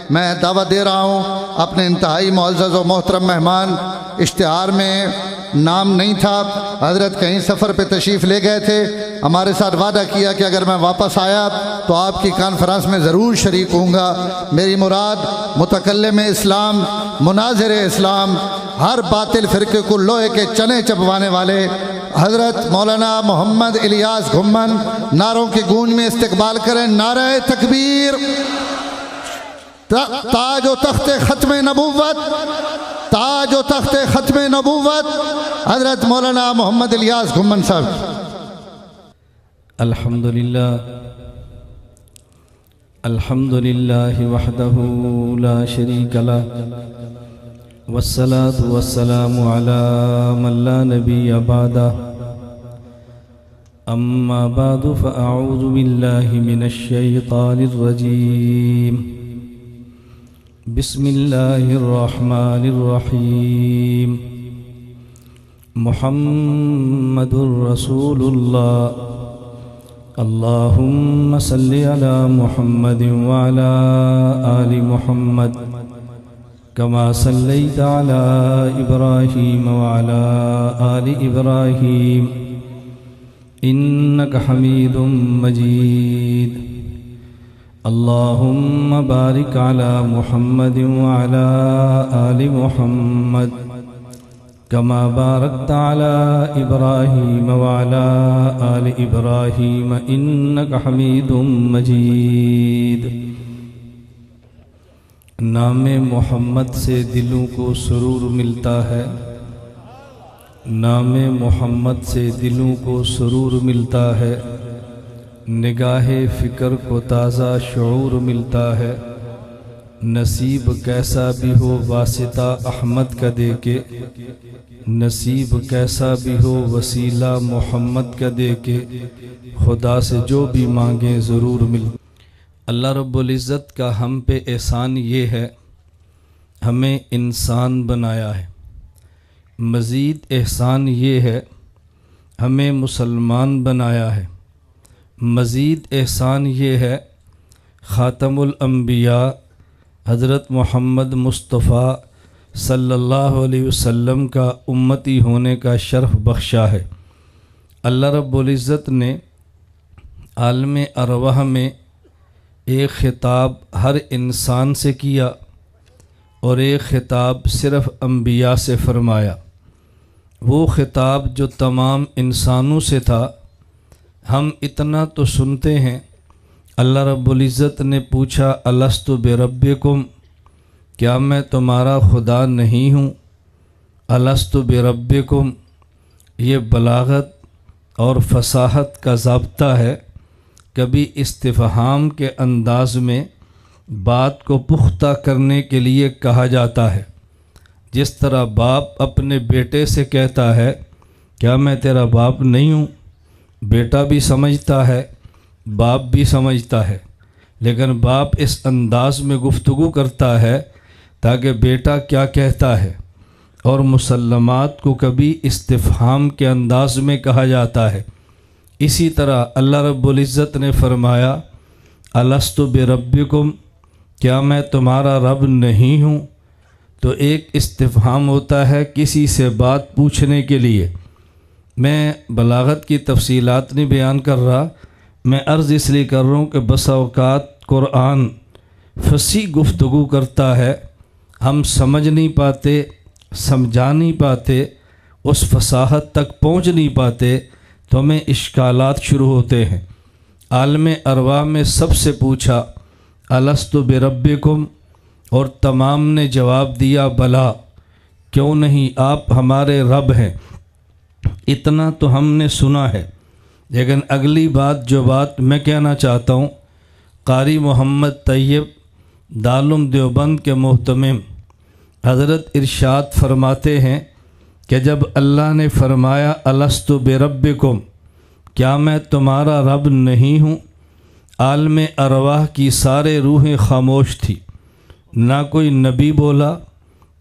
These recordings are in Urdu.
میں دعوت دے رہا ہوں اپنے انتہائی معزز و محترم مہمان، اشتہار میں نام نہیں تھا، حضرت کہیں سفر پہ تشریف لے گئے تھے، ہمارے ساتھ وعدہ کیا کہ اگر میں واپس آیا تو آپ کی کانفرنس میں ضرور شریک ہوں گا۔ میری مراد متکلم اسلام، مناظر اسلام، ہر باطل فرقے کو لوہے کے چنے چبوانے والے حضرت مولانا محمد الیاس گھمن، نعروں کی گونج میں استقبال کریں۔ نعرہ تکبیر، تاج و تخت ختم نبوت، تاج و تخت ختم نبوت، حضرت مولانا محمد الیاس گھمن صاحب۔ الحمد لله وحده لا شريك له والصلاة والسلام على من لا نبي بعده أما بعد فأعوذ بالله من الشيطان الرجيم بسم الله الرحمن الرحيم محمد رسول الله اللهم صل على محمد وعلى آل محمد كما صليت على إبراهيم وعلى آل إبراهيم إنك حميد مجيد اللهم بارك على محمد وعلى آل محمد كما باركت على إبراهيم وعلى آل إبراهيم إنك حميد مجيد۔ نام محمد سے دلوں کو سرور ملتا ہے، نام محمد سے دلوں کو سرور ملتا ہے، نگاہ فکر کو تازہ شعور ملتا ہے۔ نصیب کیسا بھی ہو واسطہ احمد کا دے کے، نصیب کیسا بھی ہو وسیلہ محمد کا دے کے، خدا سے جو بھی مانگیں ضرور ملتا۔ اللہ رب العزت کا ہم پہ احسان یہ ہے، ہمیں انسان بنایا ہے۔ مزید احسان یہ ہے، ہمیں مسلمان بنایا ہے۔ مزید احسان یہ ہے، خاتم الانبیاء حضرت محمد مصطفیٰ صلی اللہ علیہ وسلم کا امتی ہونے کا شرف بخشا ہے۔ اللہ رب العزت نے عالم ارواح میں ایک خطاب ہر انسان سے کیا اور ایک خطاب صرف انبیاء سے فرمایا۔ وہ خطاب جو تمام انسانوں سے تھا، ہم اتنا تو سنتے ہیں۔ اللہ رب العزت نے پوچھا الست بربکم، کیا میں تمہارا خدا نہیں ہوں؟ الست بربکم، یہ بلاغت اور فصاحت کا ضابطہ ہے۔ کبھی استفہام کے انداز میں بات کو پختہ کرنے کے لیے کہا جاتا ہے، جس طرح باپ اپنے بیٹے سے کہتا ہے کیا میں تیرا باپ نہیں ہوں؟ بیٹا بھی سمجھتا ہے، باپ بھی سمجھتا ہے، لیکن باپ اس انداز میں گفتگو کرتا ہے تاکہ بیٹا کیا کہتا ہے۔ اور مسلمات کو کبھی استفہام کے انداز میں کہا جاتا ہے۔ اسی طرح اللہ رب العزت نے فرمایا الست بربکم، کیا میں تمہارا رب نہیں ہوں؟ تو ایک استفہام ہوتا ہے کسی سے بات پوچھنے کے لیے۔ میں بلاغت کی تفصیلات نہیں بیان کر رہا، میں عرض اس لیے کر رہا ہوں کہ بسا اوقات قرآن فصیح گفتگو کرتا ہے، ہم سمجھ نہیں پاتے، سمجھا نہیں پاتے، اس فصاحت تک پہنچ نہیں پاتے، تو ہمیں اشکالات شروع ہوتے ہیں۔ عالم ارواح میں سب سے پوچھا الست بربکم، اور تمام نے جواب دیا بلا، کیوں نہیں، آپ ہمارے رب ہیں۔ اتنا تو ہم نے سنا ہے، لیکن اگلی بات جو بات میں کہنا چاہتا ہوں، قاری محمد طیب دارالعلوم دیوبند کے محتمم حضرت ارشاد فرماتے ہیں کہ جب اللہ نے فرمایا الست بربکم، کیا میں تمہارا رب نہیں ہوں، عالم ارواح کی سارے روحیں خاموش تھی، نہ کوئی نبی بولا،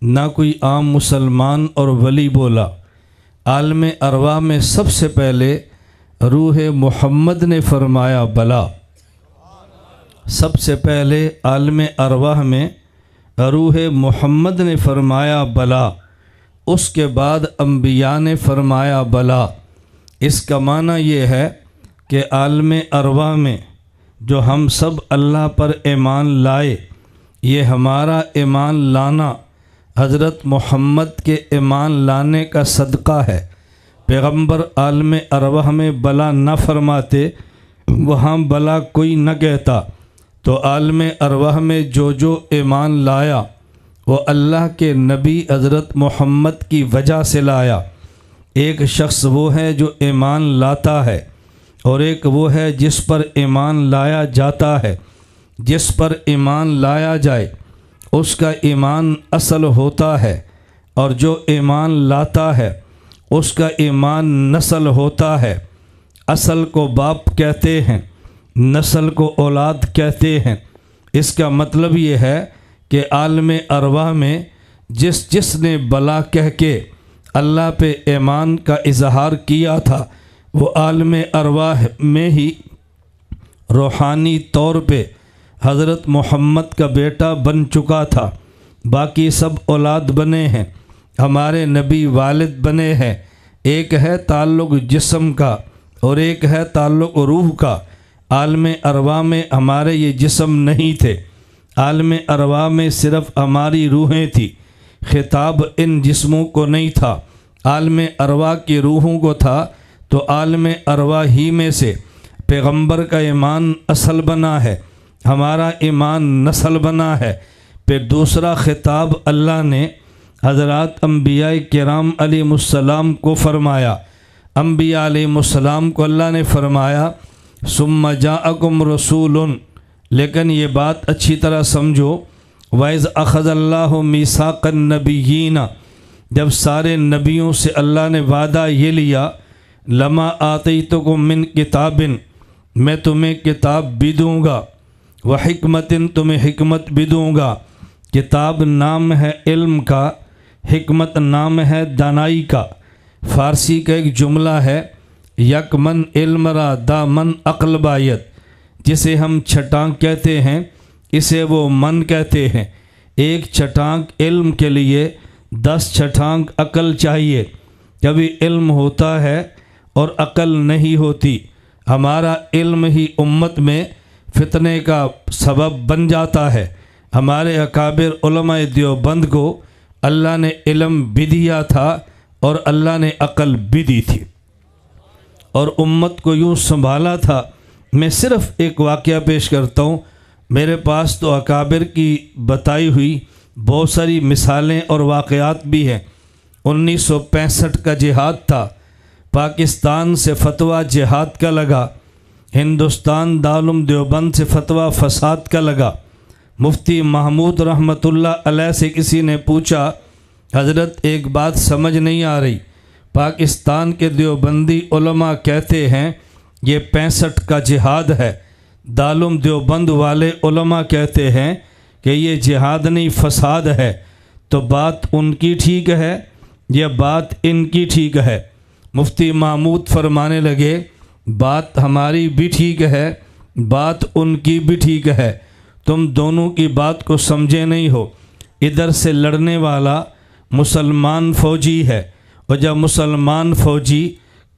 نہ کوئی عام مسلمان اور ولی بولا۔ عالم ارواح میں سب سے پہلے روح محمد نے فرمایا بلا۔ سب سے پہلے عالم ارواح میں روح محمد نے فرمایا بلا، اس کے بعد انبیاء نے فرمایا بلا۔ اس کا معنی یہ ہے کہ عالم ارواح میں جو ہم سب اللہ پر ایمان لائے، یہ ہمارا ایمان لانا حضرت محمد کے ایمان لانے کا صدقہ ہے۔ پیغمبر عالم ارواح میں بلا نہ فرماتے، وہاں بلا کوئی نہ کہتا، تو عالم ارواح میں جو ایمان لایا وہ اللہ کے نبی حضرت محمد کی وجہ سے لایا۔ ایک شخص وہ ہے جو ایمان لاتا ہے، اور ایک وہ ہے جس پر ایمان لایا جاتا ہے۔ جس پر ایمان لایا جائے اس کا ایمان اصل ہوتا ہے، اور جو ایمان لاتا ہے اس کا ایمان نسل ہوتا ہے۔ اصل کو باپ کہتے ہیں، نسل کو اولاد کہتے ہیں۔ اس کا مطلب یہ ہے کہ عالم ارواح میں جس نے بلا کہہ کے اللہ پہ ایمان کا اظہار کیا تھا، وہ عالم ارواح میں ہی روحانی طور پہ حضرت محمد کا بیٹا بن چکا تھا۔ باقی سب اولاد بنے ہیں، ہمارے نبی والد بنے ہیں۔ ایک ہے تعلق جسم کا اور ایک ہے تعلق روح کا۔ عالم ارواح میں ہمارے یہ جسم نہیں تھے، عالم ارواح میں صرف ہماری روحیں تھی۔ خطاب ان جسموں کو نہیں تھا، عالم ارواح کی روحوں کو تھا۔ تو عالم ارواح ہی میں سے پیغمبر کا ایمان اصل بنا ہے، ہمارا ایمان نسل بنا ہے۔ پھر دوسرا خطاب اللہ نے حضرات انبیاء کرام علیہ السلام کو فرمایا۔ انبیاء علیہ السلام کو اللہ نے فرمایا ثم جاءکم رسول، لیکن یہ بات اچھی طرح سمجھو، وَإِذْ أَخَذَ اللَّهُ مِيثَاقَ النَّبِيِّينَ، جب سارے نبیوں سے اللہ نے وعدہ یہ لیا، لَمَا آتَيْتُكُم مِّن کتاب، میں تمہیں کتاب بھی دوں گا، وَحِکْمَةٍ، تمہیں حکمت بھی دوں گا۔ کتاب نام ہے علم کا، حکمت نام ہے دانائی کا۔ فارسی کا ایک جملہ ہے، یک من علم را دا من عقل باید، جسے ہم چھٹانک کہتے ہیں اسے وہ من کہتے ہیں۔ ایک چھٹانک علم کے لیے 10 چھٹانک عقل چاہیے۔ کبھی علم ہوتا ہے اور عقل نہیں ہوتی۔ ہمارا علم ہی امت میں فتنے کا سبب بن جاتا ہے۔ ہمارے اکابر علماء دیوبند کو اللہ نے علم بھی دیا تھا اور اللہ نے عقل بھی دی تھی، اور امت کو یوں سنبھالا تھا۔ میں صرف ایک واقعہ پیش کرتا ہوں، میرے پاس تو اکابر کی بتائی ہوئی بہت ساری مثالیں اور واقعات بھی ہیں۔ 1965 کا جہاد تھا، پاکستان سے فتویٰ جہاد کا لگا، ہندوستان دارالعلوم دیوبند سے فتویٰ فساد کا لگا۔ مفتی محمود رحمۃ اللہ علیہ سے کسی نے پوچھا، حضرت ایک بات سمجھ نہیں آ رہی، پاکستان کے دیوبندی علماء کہتے ہیں یہ 65 کا جہاد ہے، دارالعلوم دیوبند والے علماء کہتے ہیں کہ یہ جہاد نہیں فساد ہے، تو بات ان کی ٹھیک ہے یا بات ان کی ٹھیک ہے؟ مفتی محمود فرمانے لگے بات ہماری بھی ٹھیک ہے، بات ان کی بھی ٹھیک ہے، تم دونوں کی بات کو سمجھے نہیں ہو۔ ادھر سے لڑنے والا مسلمان فوجی ہے، اور جب مسلمان فوجی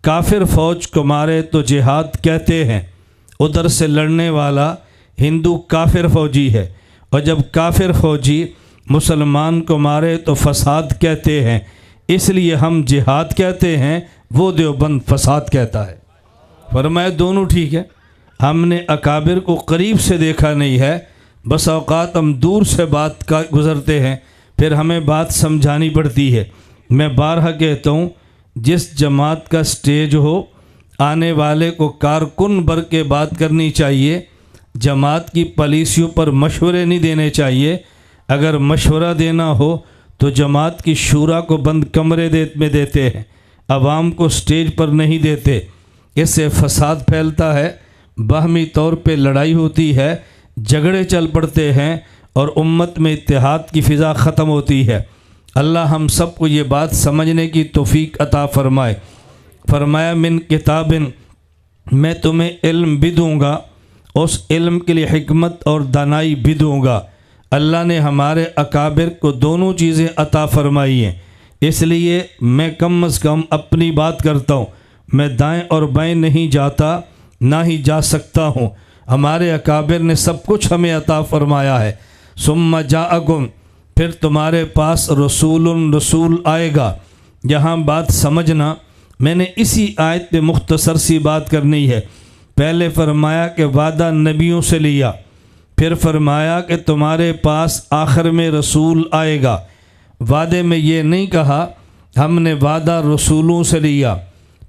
کافر فوج کو مارے تو جہاد کہتے ہیں۔ ادھر سے لڑنے والا ہندو کافر فوجی ہے، اور جب کافر فوجی مسلمان کو مارے تو فساد کہتے ہیں۔ اس لیے ہم جہاد کہتے ہیں، وہ دیوبند فساد کہتا ہے۔ فرمایا دونوں ٹھیک ہے۔ ہم نے اکابر کو قریب سے دیکھا نہیں ہے، بس اوقات ہم دور سے بات کا گزرتے ہیں، پھر ہمیں بات سمجھانی پڑتی ہے۔ میں بارہا کہتا ہوں، جس جماعت کا سٹیج ہو، آنے والے کو کارکن بر کے بات کرنی چاہیے۔ جماعت کی پالیسیوں پر مشورے نہیں دینے چاہیے۔ اگر مشورہ دینا ہو تو جماعت کی شورا کو بند کمرے میں دیتے ہیں، عوام کو سٹیج پر نہیں دیتے۔ اس سے فساد پھیلتا ہے، باہمی طور پہ لڑائی ہوتی ہے، جھگڑے چل پڑتے ہیں، اور امت میں اتحاد کی فضا ختم ہوتی ہے۔ اللہ ہم سب کو یہ بات سمجھنے کی توفیق عطا فرمائے۔ فرمایا من کتاب، میں تمہیں علم بھی دوں گا، اس علم کے لیے حکمت اور دانائی بھی دوں گا۔ اللہ نے ہمارے اکابر کو دونوں چیزیں عطا فرمائی ہیں، اس لیے میں کم از کم اپنی بات کرتا ہوں۔ میں دائیں اور بائیں نہیں جاتا، نہ ہی جا سکتا ہوں۔ ہمارے اکابر نے سب کچھ ہمیں عطا فرمایا ہے۔ ثم جاءکم، پھر تمہارے پاس رسول آئے گا۔ یہاں بات سمجھنا، میں نے اسی آیت پہ مختصر سی بات کرنی ہے۔ پہلے فرمایا کہ وعدہ نبیوں سے لیا، پھر فرمایا کہ تمہارے پاس آخر میں رسول آئے گا۔ وعدے میں یہ نہیں کہا ہم نے وعدہ رسولوں سے لیا،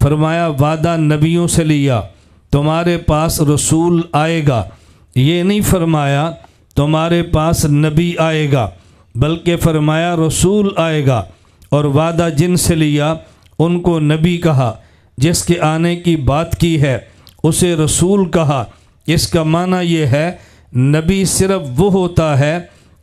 فرمایا وعدہ نبیوں سے لیا۔ تمہارے پاس رسول آئے گا، یہ نہیں فرمایا تمہارے پاس نبی آئے گا، بلکہ فرمایا رسول آئے گا۔ اور وعدہ جن سے لیا ان کو نبی کہا، جس کے آنے کی بات کی ہے اسے رسول کہا۔ اس کا معنی یہ ہے نبی صرف وہ ہوتا ہے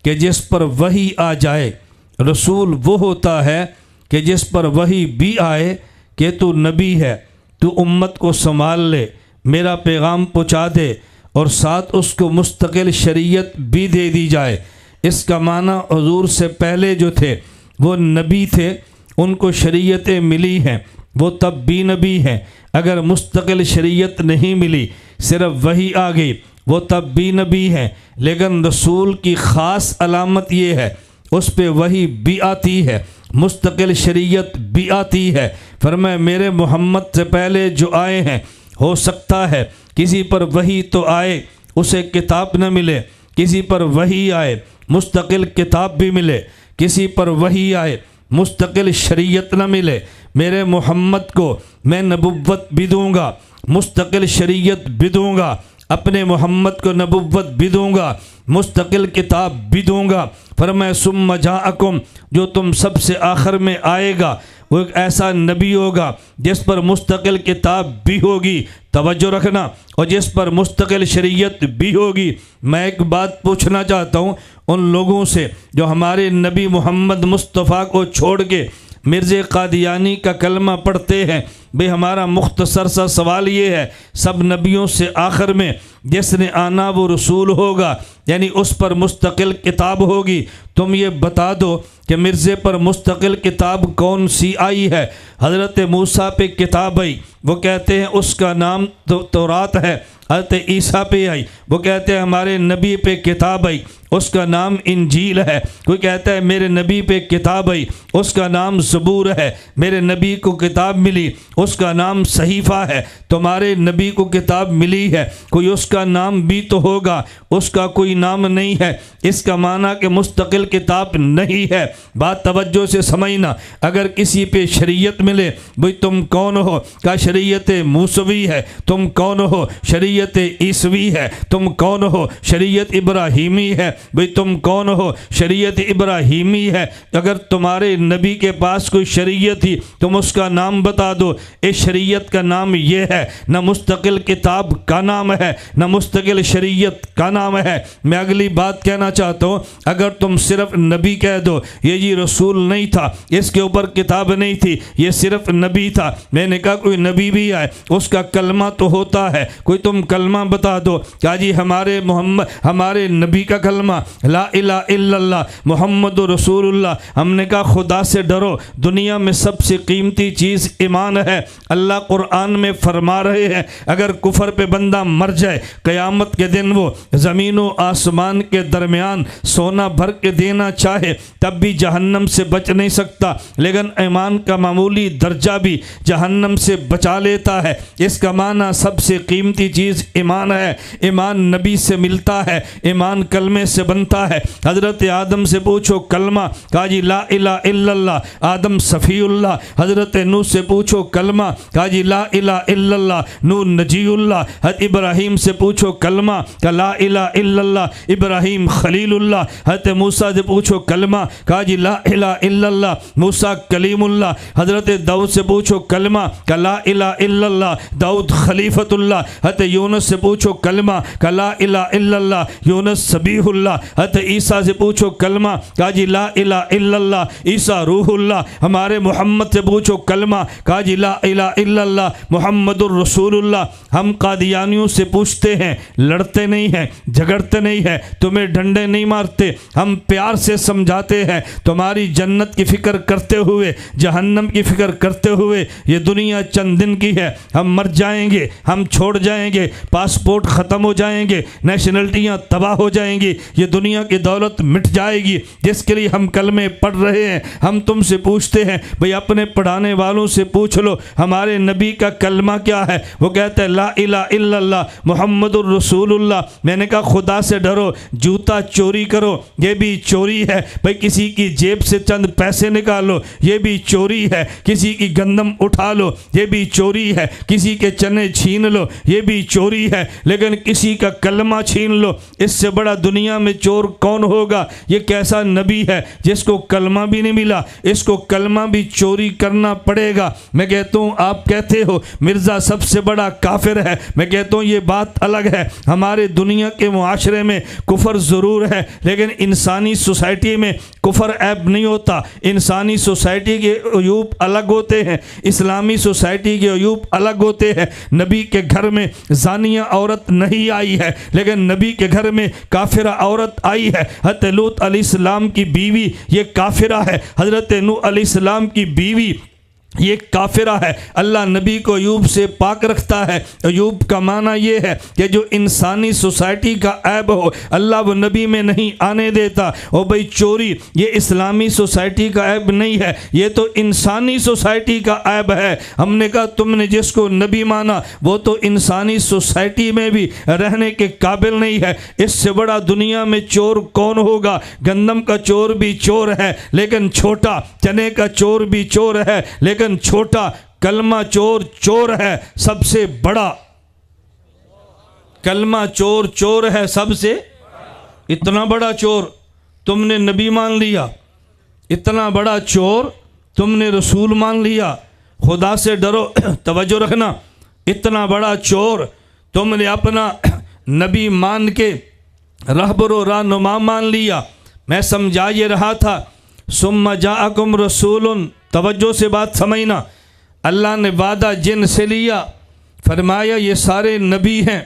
کہ جس پر وحی آ جائے، رسول وہ ہوتا ہے کہ جس پر وحی بھی آئے کہ تو نبی ہے، تو امت کو سنبھال لے، میرا پیغام پہنچا دے، اور ساتھ اس کو مستقل شریعت بھی دے دی جائے۔ اس کا معنی حضور سے پہلے جو تھے وہ نبی تھے، ان کو شریعتیں ملی ہیں، وہ تب بھی نبی ہیں۔ اگر مستقل شریعت نہیں ملی، صرف وحی آ گئی، وہ تب بھی نبی ہیں۔ لیکن رسول کی خاص علامت یہ ہے اس پہ وحی بھی آتی ہے، مستقل شریعت بھی آتی ہے۔ فرمایا میرے محمد سے پہلے جو آئے ہیں ہو سکتا ہے کسی پر وحی تو آئے اسے کتاب نہ ملے، کسی پر وحی آئے مستقل کتاب بھی ملے، کسی پر وحی آئے مستقل شریعت نہ ملے۔ میرے محمد کو میں نبوت بھی دوں گا، مستقل شریعت بھی دوں گا، اپنے محمد کو نبوت بھی دوں گا، مستقل کتاب بھی دوں گا۔ فرمایا ثم جاءکم، جو تم سب سے آخر میں آئے گا وہ ایک ایسا نبی ہوگا جس پر مستقل کتاب بھی ہوگی، توجہ رکھنا، اور جس پر مستقل شریعت بھی ہوگی۔ میں ایک بات پوچھنا چاہتا ہوں ان لوگوں سے جو ہمارے نبی محمد مصطفیٰ کو چھوڑ کے مرزا قادیانی کا کلمہ پڑھتے ہیں۔ بھئی ہمارا مختصر سا سوال یہ ہے، سب نبیوں سے آخر میں جس نے آنا وہ رسول ہوگا، یعنی اس پر مستقل کتاب ہوگی۔ تم یہ بتا دو کہ مرزے پر مستقل کتاب کون سی آئی ہے؟ حضرت موسیٰ پہ کتاب آئی، وہ کہتے ہیں اس کا نام تورات ہے۔ حضرت عیسیٰ پہ آئی، وہ کہتے ہیں ہمارے نبی پہ کتاب آئی، اس کا نام انجیل ہے۔ کوئی کہتا ہے میرے نبی پہ کتاب آئی، اس کا نام زبور ہے۔ میرے نبی کو کتاب ملی، اس کا نام صحیفہ ہے۔ تمہارے نبی کو کتاب ملی ہے، کوئی اس کا نام بھی تو ہوگا، اس کا کوئی نام نہیں ہے۔ اس کا معنی کہ مستقل کتاب نہیں ہے۔ بات توجہ سے سمجھنا۔ اگر کسی پہ شریعت ملے، بھئی تم کون ہو؟ کہا شریعت موسوی ہے۔ تم کون ہو؟ شریعت عیسوی ہے۔ تم کون ہو؟ شریعت ابراہیمی ہے۔ بھئی تم کون ہو؟ شریعت ابراہیمی ہے۔ اگر تمہارے نبی کے پاس کوئی شریعت تھی تم اس کا نام بتا دو۔ اس شریعت کا نام یہ ہے، نہ مستقل کتاب کا نام ہے، نہ مستقل شریعت کا نام ہے۔ میں اگلی بات کہنا چاہتا ہوں، اگر تم صرف نبی کہہ دو، یہ جی رسول نہیں تھا، اس کے اوپر کتاب نہیں تھی، یہ صرف نبی تھا۔ میں نے کہا کوئی نبی بھی آئے اس کا کلمہ تو ہوتا ہے، کوئی تم کلمہ بتا دو۔ کہا جی ہمارے نبی کا کلمہ لا الہ الا اللہ محمد رسول اللہ۔ ہم نے کہا خدا سے ڈرو، دنیا میں سب سے قیمتی چیز ایمان ہے۔ اللہ قرآن میں فرما رہے ہیں اگر کفر پہ بندہ مر جائے، قیامت کے دن وہ زمین و آسمان کے درمیان سونا بھر کے دینا چاہے تب بھی جہنم سے بچ نہیں سکتا، لیکن ایمان کا معمولی درجہ بھی جہنم سے بچا لیتا ہے۔ اس کا معنی سب سے قیمتی چیز ایمان ہے۔ ایمان نبی سے ملتا ہے، ایمان کلمے سے بنتا ہے۔ حضرت آدم سے پوچھو کلمہ، کہا جی لا الہ الا اللہ، آدم صفی اللہ۔ حضرت نوح سے پوچھو کلمہ، کہا جی لا الہ الا اللہ، نوح نجی اللہ۔ حضرت ابراہیم سے پوچھو کلمہ، کہا لا الہ الا اللہ، ابراہیم خلیل اللہ۔ حضرت موسیٰ سے پوچھو کلمہ، کہا جی لا الہ الا اللہ، موسیٰ کلیم اللہ۔ حضرت داؤد سے پوچھو کلمہ، کہا لا الہ الا اللہ، داؤد خلیفۃ اللہ۔ حضرت یونس سے پوچھو کلمہ، کہا لا الہ الا اللہ، یونس سبیح اللہ۔ حضرت عیسیٰ سے پوچھو کلمہ، کہا جی لا الہ الا اللہ، عیسیٰ روح اللہ۔ ہمارے محمد سے پوچھو کلمہ، کہا جی لا الہ الا اللہ محمد الرسول اللہ۔ ہم قادیانیوں سے پوچھتے ہیں، لڑتے نہیں ہیں، جھگڑتے نہیں ہیں، تمہیں ڈنڈے نہیں مارتے، ہم پیار سے سمجھاتے ہیں، تمہاری جنت کی فکر کرتے ہوئے، جہنم کی فکر کرتے ہوئے، یہ دنیا چند دن کی ہے، ہم مر جائیں گے، ہم چھوڑ جائیں گے، پاسپورٹ ختم ہو جائیں گے، نیشنلٹیاں تباہ ہو جائیں گی، یہ دنیا کی دولت مٹ جائے گی جس کے لیے ہم کلمے پڑھ رہے ہیں۔ ہم تم سے پوچھتے ہیں، بھئی اپنے پڑھانے والوں سے پوچھ لو ہمارے نبی کا کلمہ کیا ہے؟ وہ کہتے ہیں لا الہ الا اللہ محمد الرسول اللہ۔ میں نے کہا خدا سے ڈرو، جوتا چوری کرو یہ بھی چوری ہے، بھئی کسی کی جیب سے چند پیسے نکالو یہ بھی چوری ہے، کسی کی گندم اٹھا لو یہ بھی چوری ہے، کسی کے چنے چھین لو یہ بھی چوری ہے، لیکن کسی کا کلمہ چھین لو اس سے بڑا دنیا میں چور کون ہوگا؟ یہ کیسا نبی ہے جس کو کلمہ بھی نہیں ملا، اس کو کلمہ بھی چوری کرنا پڑے گا۔ میں کہتا ہوں آپ کہتے ہو مرزا سب سے بڑا کافر ہے، میں کہتا ہوں یہ بات الگ ہے۔ ہمارے دنیا کے معاشرے میں کفر ضرور ہے، لیکن انسانی سوسائٹی میں کفر عیب نہیں ہوتا۔ انسانی سوسائٹی کے عیوب الگ ہوتے ہیں، اسلامی سوسائٹی کے عیوب الگ ہوتے ہیں۔ نبی کے گھر میں زانیہ عورت نہیں آئی ہے، لیکن نبی کے گھر میں کافرہ عورت آئی ہے۔ حضرت لوط علیہ السلام کی بیوی یہ کافرہ ہے، حضرت نوح علیہ السلام کی بیوی یہ کافرہ ہے۔ اللہ نبی کو عیوب سے پاک رکھتا ہے۔ عیوب کا معنی یہ ہے کہ جو انسانی سوسائٹی کا عیب ہو اللہ وہ نبی میں نہیں آنے دیتا۔ اور بھئی چوری یہ اسلامی سوسائٹی کا عیب نہیں ہے، یہ تو انسانی سوسائٹی کا عیب ہے۔ ہم نے کہا تم نے جس کو نبی مانا وہ تو انسانی سوسائٹی میں بھی رہنے کے قابل نہیں ہے۔ اس سے بڑا دنیا میں چور کون ہوگا؟ گندم کا چور بھی چور ہے لیکن چھوٹا، چنے کا چور بھی چور ہے لیکن چھوٹا، کلمہ چور چور ہے سب سے بڑا، کلمہ چور چور ہے سب سے۔ اتنا بڑا چور تم نے نبی مان لیا، اتنا بڑا چور تم نے رسول مان لیا۔ خدا سے ڈرو، توجہ رکھنا، اتنا بڑا چور تم نے اپنا نبی مان کے رہبر و رہنما مان لیا۔ میں سمجھا یہ رہا تھا ثم جاءکم رسول، توجہ سے بات سمجھنا، اللہ نے وعدہ جن سے لیا، فرمایا یہ سارے نبی ہیں،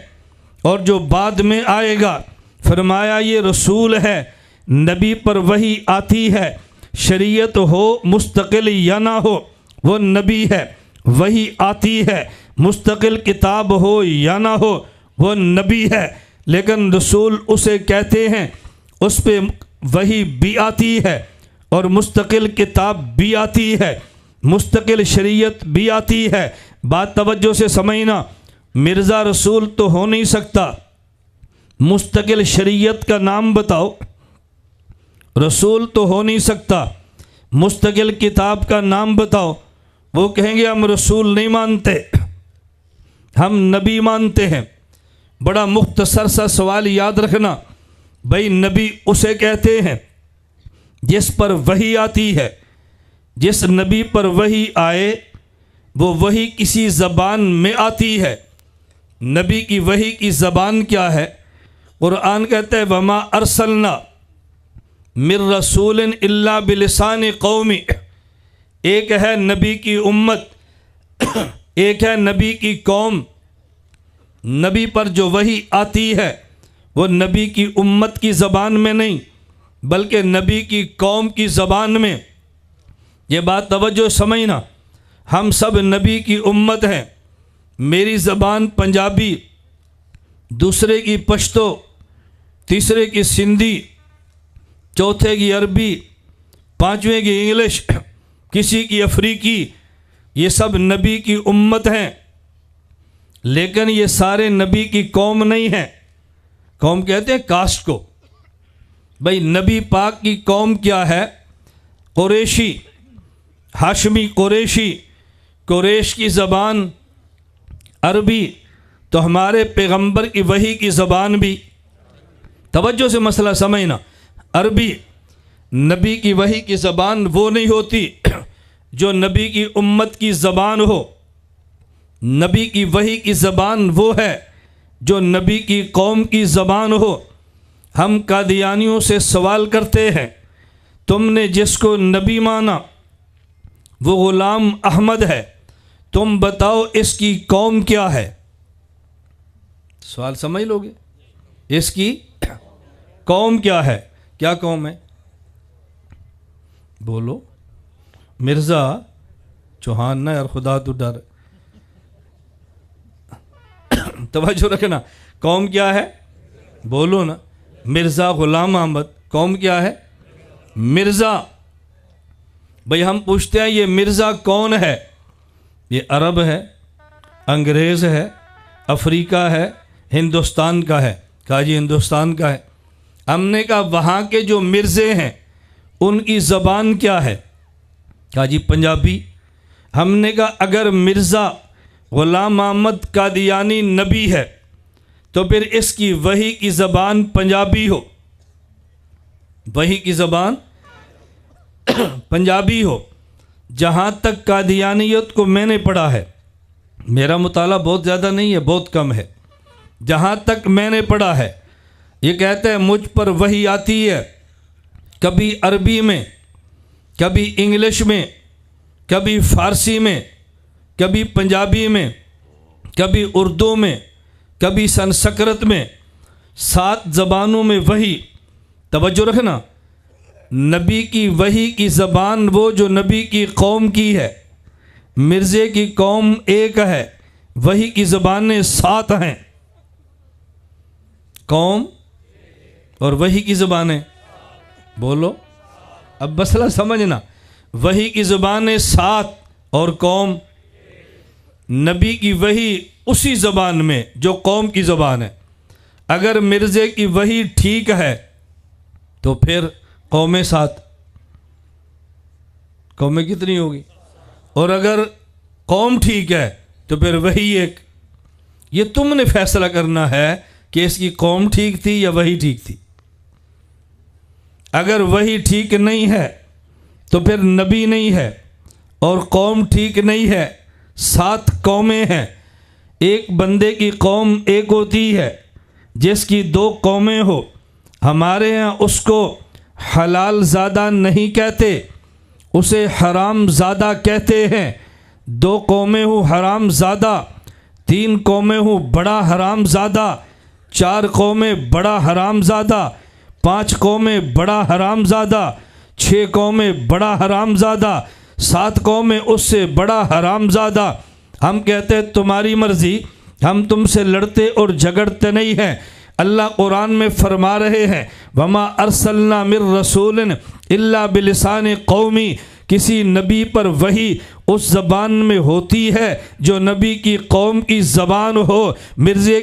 اور جو بعد میں آئے گا فرمایا یہ رسول ہے۔ نبی پر وحی آتی ہے، شریعت ہو مستقل یا نہ ہو وہ نبی ہے، وحی آتی ہے مستقل کتاب ہو یا نہ ہو وہ نبی ہے، لیکن رسول اسے کہتے ہیں اس پہ وحی بھی آتی ہے اور مستقل کتاب بھی آتی ہے، مستقل شریعت بھی آتی ہے۔ بات توجہ سے سمجھنا، مرزا رسول تو ہو نہیں سکتا، مستقل شریعت کا نام بتاؤ، رسول تو ہو نہیں سکتا، مستقل کتاب کا نام بتاؤ، وہ کہیں گے ہم رسول نہیں مانتے، ہم نبی مانتے ہیں۔ بڑا مختصر سا سوال یاد رکھنا، بھائی نبی اسے کہتے ہیں جس پر وحی آتی ہے، جس نبی پر وحی آئے وہ وحی کسی زبان میں آتی ہے۔ نبی کی وحی کی زبان کیا ہے؟ قرآن کہتا ہے وما ارسلنا من رسول الا بلسان قومی۔ ایک ہے نبی کی امت، ایک ہے نبی کی قوم۔ نبی پر جو وحی آتی ہے وہ نبی کی امت کی زبان میں نہیں بلکہ نبی کی قوم کی زبان میں۔ یہ بات توجہ سمجھنا، ہم سب نبی کی امت ہیں۔ میری زبان پنجابی، دوسرے کی پشتو، تیسرے کی سندھی، چوتھے کی عربی، پانچویں کی انگلش، کسی کی افریقی، یہ سب نبی کی امت ہیں، لیکن یہ سارے نبی کی قوم نہیں ہیں۔ قوم کہتے ہیں کاسٹ کو۔ بھئی نبی پاک کی قوم کیا ہے؟ قریشی، ہاشمی قریشی، قریش کی زبان عربی، تو ہمارے پیغمبر کی وحی کی زبان بھی، توجہ سے مسئلہ سمجھنا، عربی۔ نبی کی وحی کی زبان وہ نہیں ہوتی جو نبی کی امت کی زبان ہو، نبی کی وحی کی زبان وہ ہے جو نبی کی قوم کی زبان ہو۔ ہم قادیانیوں سے سوال کرتے ہیں تم نے جس کو نبی مانا وہ غلام احمد ہے، تم بتاؤ اس کی قوم کیا ہے؟ سوال سمجھ لو گے؟ اس کی قوم کیا ہے؟ کیا قوم ہے؟ بولو۔ مرزا چوہان نہ، یار خدا تو ڈر، توجہ رکھنا۔ قوم کیا ہے؟ بولو نا۔ مرزا غلام احمد، قوم کیا ہے؟ مرزا۔ بھئی ہم پوچھتے ہیں یہ مرزا کون ہے؟ یہ عرب ہے، انگریز ہے، افریقہ ہے، ہندوستان کا ہے؟ کہا جی ہندوستان کا ہے۔ ہم نے کہا وہاں کے جو مرزے ہیں ان کی زبان کیا ہے؟ کہا جی پنجابی۔ ہم نے کہا اگر مرزا غلام احمد قادیانی نبی ہے تو پھر اس کی وحی کی زبان پنجابی ہو، وحی کی زبان پنجابی ہو۔ جہاں تک قادیانیت کو میں نے پڑھا ہے، میرا مطالعہ بہت زیادہ نہیں ہے، بہت کم ہے، جہاں تک میں نے پڑھا ہے یہ کہتے ہیں مجھ پر وحی آتی ہے کبھی عربی میں، کبھی انگلش میں، کبھی فارسی میں، کبھی پنجابی میں، کبھی اردو میں، کبھی سنسکرت میں، 7 زبانوں میں وحی۔ توجہ رکھنا، نبی کی وحی کی زبان وہ جو نبی کی قوم کی ہے۔ مرزے کی قوم ایک ہے، وحی کی زبانیں 7 ہیں۔ قوم اور وحی کی زبانیں، بولو اب مسئلہ سمجھنا۔ وحی کی زبانیں 7 اور قوم، نبی کی وحی اسی زبان میں جو قوم کی زبان ہے۔ اگر مرزے کی وحی ٹھیک ہے تو پھر قومیں 7، قومیں کتنی ہوگی؟ اور اگر قوم ٹھیک ہے تو پھر وحی 1۔ یہ تم نے فیصلہ کرنا ہے کہ اس کی قوم ٹھیک تھی یا وحی ٹھیک تھی۔ اگر وحی ٹھیک نہیں ہے تو پھر نبی نہیں ہے، اور قوم ٹھیک نہیں ہے، 7 قومیں ہیں۔ ایک بندے کی قوم ایک ہوتی ہے، جس کی 2 قومیں ہو، ہمارے ہاں اس کو حلال زادہ نہیں کہتے، اسے حرام زادہ کہتے ہیں۔ 2 قومیں ہوں حرام زادہ، 3 قومیں ہوں بڑا حرام زادہ، 4 قومیں بڑا حرام زادہ، 5 قومیں بڑا حرام زادہ، 6 قومیں بڑا حرام زادہ، 7 قومیں اس سے بڑا حرام زادہ۔ ہم کہتے ہیں تمہاری مرضی، ہم تم سے لڑتے اور جھگڑتے نہیں ہیں۔ اللہ قرآن میں فرما رہے ہیں وَمَا أَرْسَلْنَا مِن رَّسُولٍ إِلَّا بِلِسَانِ قَوْمِهِ، کسی نبی پر وحی اس زبان میں ہوتی ہے جو نبی کی قوم کی زبان ہو۔ مرزے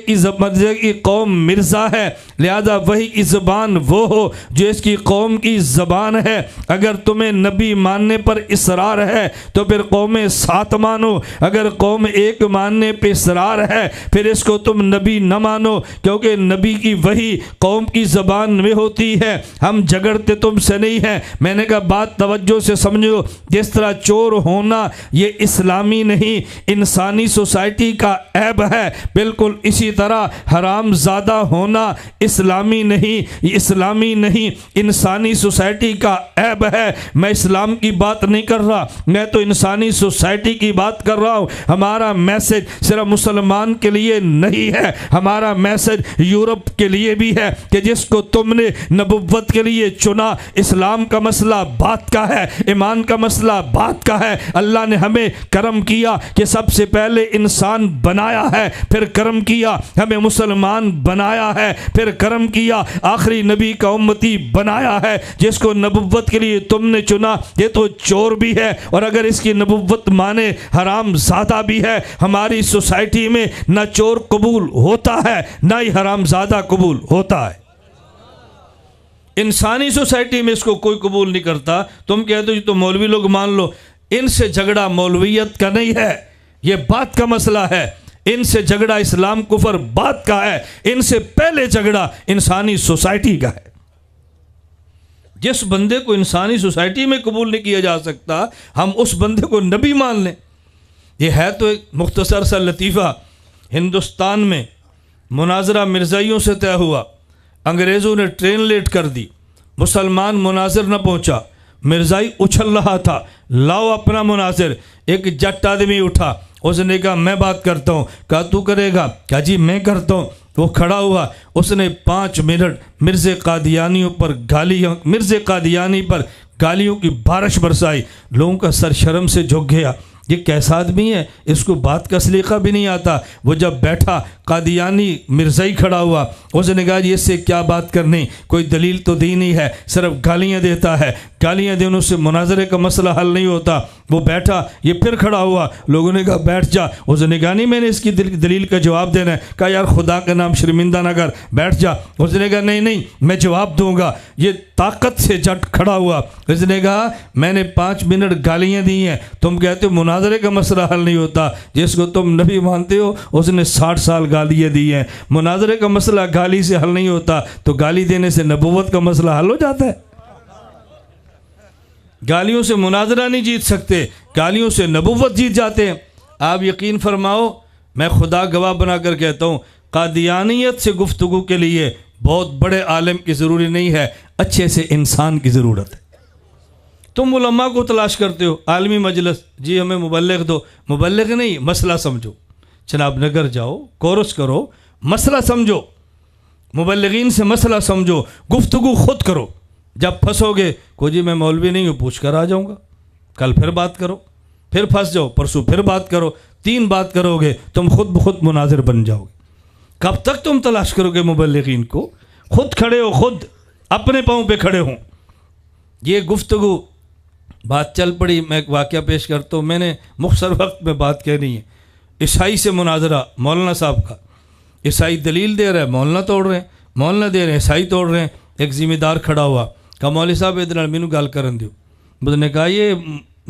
کی قوم مرزا ہے، لہذا وحی کی زبان وہ ہو جو اس کی قوم کی زبان ہے۔ اگر تمہیں نبی ماننے پر اصرار ہے تو پھر قوم 7 مانو، اگر قوم 1 ماننے پہ اصرار ہے پھر اس کو تم نبی نہ مانو، کیونکہ نبی کی وحی قوم کی زبان میں ہوتی ہے۔ ہم جھگڑتے تم سے نہیں ہیں۔ میں نے کہا بات توجہ سے سمجھو، جس طرح چور ہونا یہ اسلامی نہیں، انسانی سوسائٹی کا عیب ہے، بالکل اسی طرح حرام زادہ ہونا اسلامی نہیں، اسلامی نہیں، انسانی سوسائٹی کا عیب ہے۔ میں اسلام کی بات نہیں کر رہا، میں تو انسانی سوسائٹی کی بات کر رہا ہوں۔ ہمارا میسج صرف مسلمان کے لیے نہیں ہے، ہمارا میسج یورپ کے لیے بھی ہے کہ جس کو تم نے نبوت کے لیے چنا، اسلام کا مسئلہ بات کا ہے، ایمان کا مسئلہ بات کا ہے۔ اللہ نے ہمیں کرم کیا کہ سب سے پہلے انسان بنایا ہے، پھر کرم کیا ہمیں مسلمان بنایا ہے، پھر کرم کیا آخری نبی کا امتی بنایا ہے۔ جس کو نبوت کے لیے تم نے چنا یہ تو چور بھی ہے، اور اگر اس کی نبوت مانے حرام زادہ بھی ہے۔ ہماری سوسائٹی میں نہ چور قبول ہوتا ہے نہ ہی حرام زادہ قبول ہوتا ہے۔ انسانی سوسائٹی میں اس کو کوئی قبول نہیں کرتا۔ تم کہتے ہو تو مولوی لوگ مان لو، ان سے جھگڑا مولویت کا نہیں ہے، یہ بات کا مسئلہ ہے۔ ان سے جھگڑا اسلام کفر بات کا ہے، ان سے پہلے جھگڑا انسانی سوسائٹی کا ہے۔ جس بندے کو انسانی سوسائٹی میں قبول نہیں کیا جا سکتا، ہم اس بندے کو نبی مان لیں۔ یہ ہے تو ایک مختصر سا لطیفہ۔ ہندوستان میں مناظرہ مرزائیوں سے طے ہوا، انگریزوں نے ٹرین لیٹ کر دی، مسلمان مناظر نہ پہنچا، مرزائی اچھل رہا تھا، لاؤ اپنا مناظر۔ ایک جٹ آدمی اٹھا، اس نے کہا میں بات کرتا ہوں. کہا تو کرے گا؟ کہا جی میں کرتا ہوں. وہ کھڑا ہوا, اس نے 5 منٹ مرزا قادیانی پر گالیوں کی بارش برسائی. لوگوں کا سر شرم سے جھک گیا, یہ کیسا آدمی ہے, اس کو بات کا سلیقہ بھی نہیں آتا. وہ جب بیٹھا, قادیانی مرزائی کھڑا ہوا, اس نے کہا اس سے کیا بات کرنی, کوئی دلیل تو دی نہیں ہے, صرف گالیاں دیتا ہے, گالیاں دینے سے مناظرے کا مسئلہ حل نہیں ہوتا. وہ بیٹھا, یہ پھر کھڑا ہوا, لوگوں نے کہا بیٹھ جا. اس نے کہا نہیں میں نے اس کی دلیل کا جواب دینا ہے. کہا یار خدا کا نام شرمندہ نہ کر, بیٹھ جا. اس نے کہا نہیں میں جواب دوں گا. یہ طاقت سے جٹ کھڑا ہوا. اس نے کہا میں نے 5 منٹ گالیاں دی ہیں, تم کہتے ہو مناظرے کا مسئلہ حل نہیں ہوتا. جس کو تم نبی مانتے ہو اس نے 60 سال گالیاں دی ہیں. مناظرے کا مسئلہ گالی سے حل نہیں ہوتا, تو گالی دینے سے نبوت کا مسئلہ حل ہو جاتا ہے؟ گالیوں سے مناظرہ نہیں جیت سکتے, گالیوں سے نبوت جیت جاتے ہیں. آپ یقین فرماؤ, میں خدا گواہ بنا کر کہتا ہوں, قادیانیت سے گفتگو کے لیے بہت بڑے عالم کی ضروری نہیں ہے, اچھے سے انسان کی ضرورت ہے. تم علماء کو تلاش کرتے ہو, عالمی مجلس, جی ہمیں مبلغ دو. مبلغ نہیں, مسئلہ سمجھو. جناب نگر جاؤ, کورس کرو, مسئلہ سمجھو, مبلغین سے مسئلہ سمجھو, گفتگو خود کرو. جب پھنسو گے کو جی میں مولوی نہیں ہوں, پوچھ کر آ جاؤں گا, کل پھر بات کرو, پھر پھنس جاؤ, پرسوں پھر بات کرو, 3 بات کرو گے تم خود بخود مناظر بن جاؤ گے. کب تک تم تلاش کرو گے مبلغین کو؟ خود کھڑے ہو, خود اپنے پاؤں پہ کھڑے ہوں. یہ گفتگو بات چل پڑی. میں ایک واقعہ پیش کرتا ہوں, میں نے مختصر وقت میں بات کہنی ہے. عیسائی سے مناظرہ, مولانا صاحب کا. عیسائی دلیل دے رہا ہے, مولانا توڑ رہے ہیں, مولانا دے رہے ہیں, عیسائی توڑ رہے ہیں. ایک ذمہ دار کھڑا ہوا, کہا مولوی صاحب ادھر مینوں گل کرن دیو. اس نے کہا یہ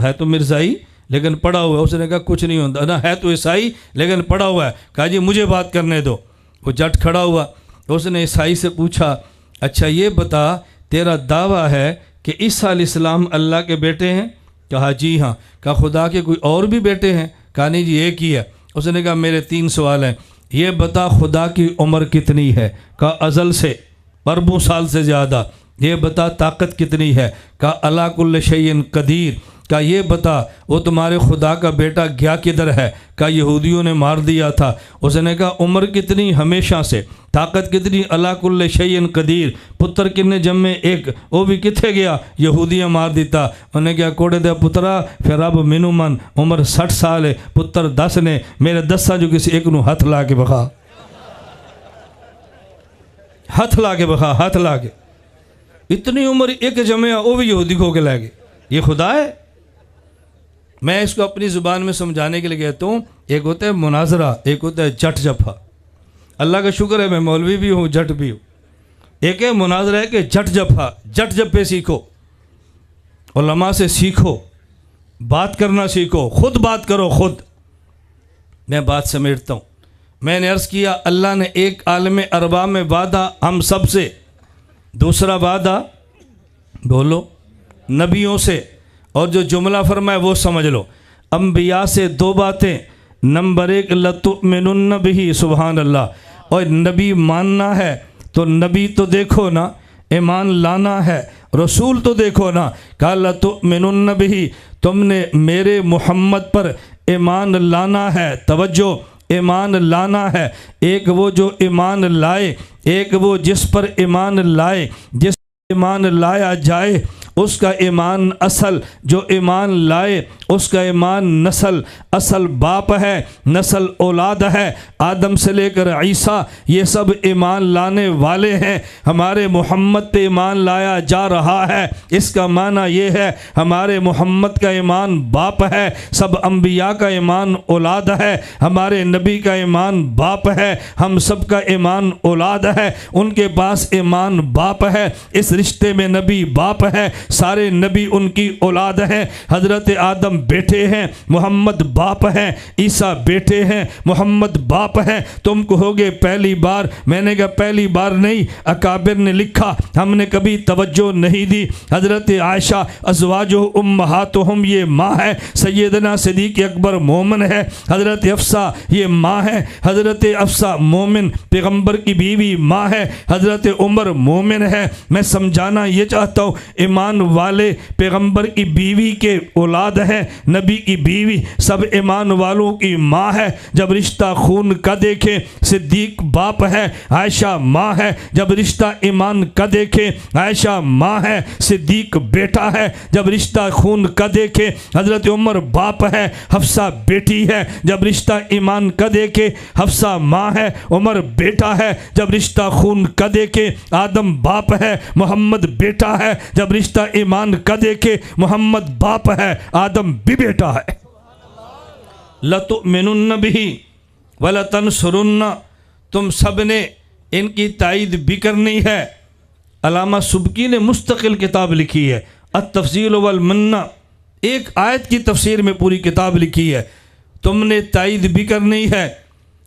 ہے تو مرزائی لیکن پڑھا ہوا ہے. اس نے کہا کچھ نہیں ہوتا, نہ ہے تو عیسائی لیکن پڑھا ہوا ہے. کہا جی مجھے بات کرنے دو. وہ جٹ کھڑا ہوا, اس نے عیسائی سے پوچھا اچھا یہ بتا تیرا دعویٰ ہے کہ عیسیٰ علیہ السلام اللہ کے بیٹے ہیں؟ کہا جی ہاں. کہا خدا کے کوئی اور بھی بیٹے ہیں؟ کہا نہیں جی ایک ہی ہے. اس نے کہا میرے 3 سوال ہیں, یہ بتا خدا کی عمر کتنی ہے؟ کہا ازل سے اربوں سال سے زیادہ. یہ بتا طاقت کتنی ہے؟ کہا علی کل شیء قدیر. کہا یہ بتا وہ تمہارے خدا کا بیٹا گیا کدھر ہے؟ کہا یہودیوں نے مار دیا تھا. اس نے کہا عمر کتنی؟ ہمیشہ سے. طاقت کتنی؟ علی کل شیء قدیر. پتر کنے جمے؟ ایک. وہ بھی کتنے گیا؟ یہودیاں مار دیتا. انہوں نے کہا کوڑے دے پترا پھر رب مینو من, عمر 60 سال ہے, پتر 10 نے, میرے 10 جو کسی ایک نو ہاتھ لا کے بخا, ہاتھ لا کے بخا, ہاتھ لا کے. اتنی عمر ایک جمعہ, وہ بھی یہودی کو کے لے گئے. یہ خدا ہے؟ میں اس کو اپنی زبان میں سمجھانے کے لیے کہتا ہوں, ایک ہوتا ہے مناظرہ, ایک ہوتا ہے جٹ جفا. اللہ کا شکر ہے میں مولوی بھی ہوں, جٹ بھی ہوں. ایک ہے مناظرہ ہے کہ جٹ جفا, جٹ جپے سیکھو, علماء سے سیکھو, بات کرنا سیکھو, خود بات کرو خود. میں بات سمیٹتا ہوں. میں نے عرض کیا اللہ نے ایک عالم ارباب میں وعدہ ہم سب سے, دوسرا وعدہ بولو نبیوں سے, اور جو جملہ فرمائے وہ سمجھ لو. انبیاء سے 2 باتیں, نمبر 1 لَتُؤْمِنُنَّ بِهِ, سبحان اللہ. اور نبی ماننا ہے تو نبی تو دیکھو نا, ایمان لانا ہے رسول تو دیکھو نا. کہا لَتُؤْمِنُنَّ بِهِ, تم نے میرے محمد پر ایمان لانا ہے. توجہ, ایمان لانا ہے. ایک وہ جو ایمان لائے, ایک وہ جس پر ایمان لائے, جس ایمان لایا جائے اس کا ایمان اصل, جو ایمان لائے اس کا ایمان نسل. اصل باپ ہے, نسل اولاد ہے. آدم سے لے کر عیسیٰ یہ سب ایمان لانے والے ہیں. ہمارے محمد پہ ایمان لایا جا رہا ہے, اس کا معنی یہ ہے ہمارے محمد کا ایمان باپ ہے. سب انبیاء کا ایمان اولاد ہے, ہمارے نبی کا ایمان باپ ہے, ہم سب کا ایمان اولاد ہے. ان کے پاس ایمان باپ ہے, اس رشتے میں نبی باپ ہے, سارے نبی ان کی اولاد ہیں. حضرت آدم بیٹے ہیں, محمد باپ ہیں, عیسیٰ بیٹے ہیں, محمد باپ ہیں. تم کہو گے پہلی بار, میں نے کہا پہلی بار نہیں, اکابر نے لکھا, ہم نے کبھی توجہ نہیں دی. حضرت عائشہ ازواجہ امہاتہم یہ ماں ہے, سیدنا صدیق اکبر مومن ہے, حضرت حفصہ یہ ماں ہے, حضرت حفصہ مومن پیغمبر کی بیوی ماں ہے, حضرت عمر مومن ہے. میں سمجھانا یہ چاہتا ہوں ایمان والے پیغمبر کی بیوی کے اولاد ہیں, نبی کی بیوی سب ایمان والوں کی ماں ہے جب رشتہ خون کا دیکھے، صدیق باپ ہے، عائشہ ماں ہے جب رشتہ ایمان کا دیکھے، عائشہ ماں ہے، صدیق بیٹا ہے جب رشتہ خون کا دیکھے، حضرت عمر باپ ہے، حفصہ بیٹی ہے جب رشتہ ایمان کا دیکھے، حفصہ ماں ہے، عمر بیٹا ہے جب رشتہ خون کا دیکھے، آدم باپ ہے، محمد بیٹا ہے جب رشتہ ایمان کا دیکھے، محمد باپ ہے، آدم بھی بیٹا ہے۔ لَتُؤْمِنُنَّ بِهِ وَلَتَنْصُرُنَّ، تم سب نے ان کی تائید بھی کرنی ہے۔ علامہ سبکی نے مستقل کتاب لکھی ہے التفصیل والمنہ، ایک آیت کی تفسیر میں پوری کتاب لکھی ہے۔ تم نے تائید بھی کرنی ہے۔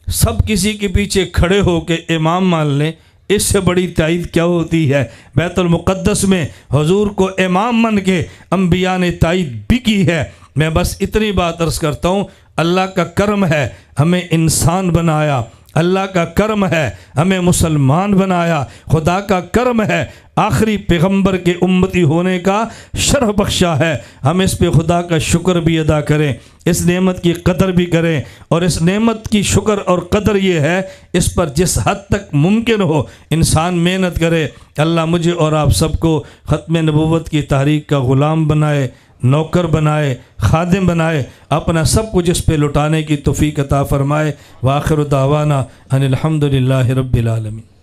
سب کسی کے پیچھے کھڑے ہو کے امام مان لیں، اس سے بڑی تائید کیا ہوتی ہے؟ بیت المقدس میں حضور کو امام من کے انبیاء نے تائید بھی کی ہے۔ میں بس اتنی بات عرض کرتا ہوں، اللہ کا کرم ہے ہمیں انسان بنایا، اللہ کا کرم ہے ہمیں مسلمان بنایا، خدا کا کرم ہے آخری پیغمبر کے امتی ہونے کا شرف بخشا ہے۔ ہم اس پہ خدا کا شکر بھی ادا کریں، اس نعمت کی قدر بھی کریں، اور اس نعمت کی شکر اور قدر یہ ہے اس پر جس حد تک ممکن ہو انسان محنت کرے۔ اللہ مجھے اور آپ سب کو ختم نبوت کی تحریک کا غلام بنائے، نوکر بنائے، خادم بنائے، اپنا سب کچھ اس پہ لٹانے کی توفیق عطا فرمائے۔ وآخر دعوانا ان الحمد للہ رب العالمین۔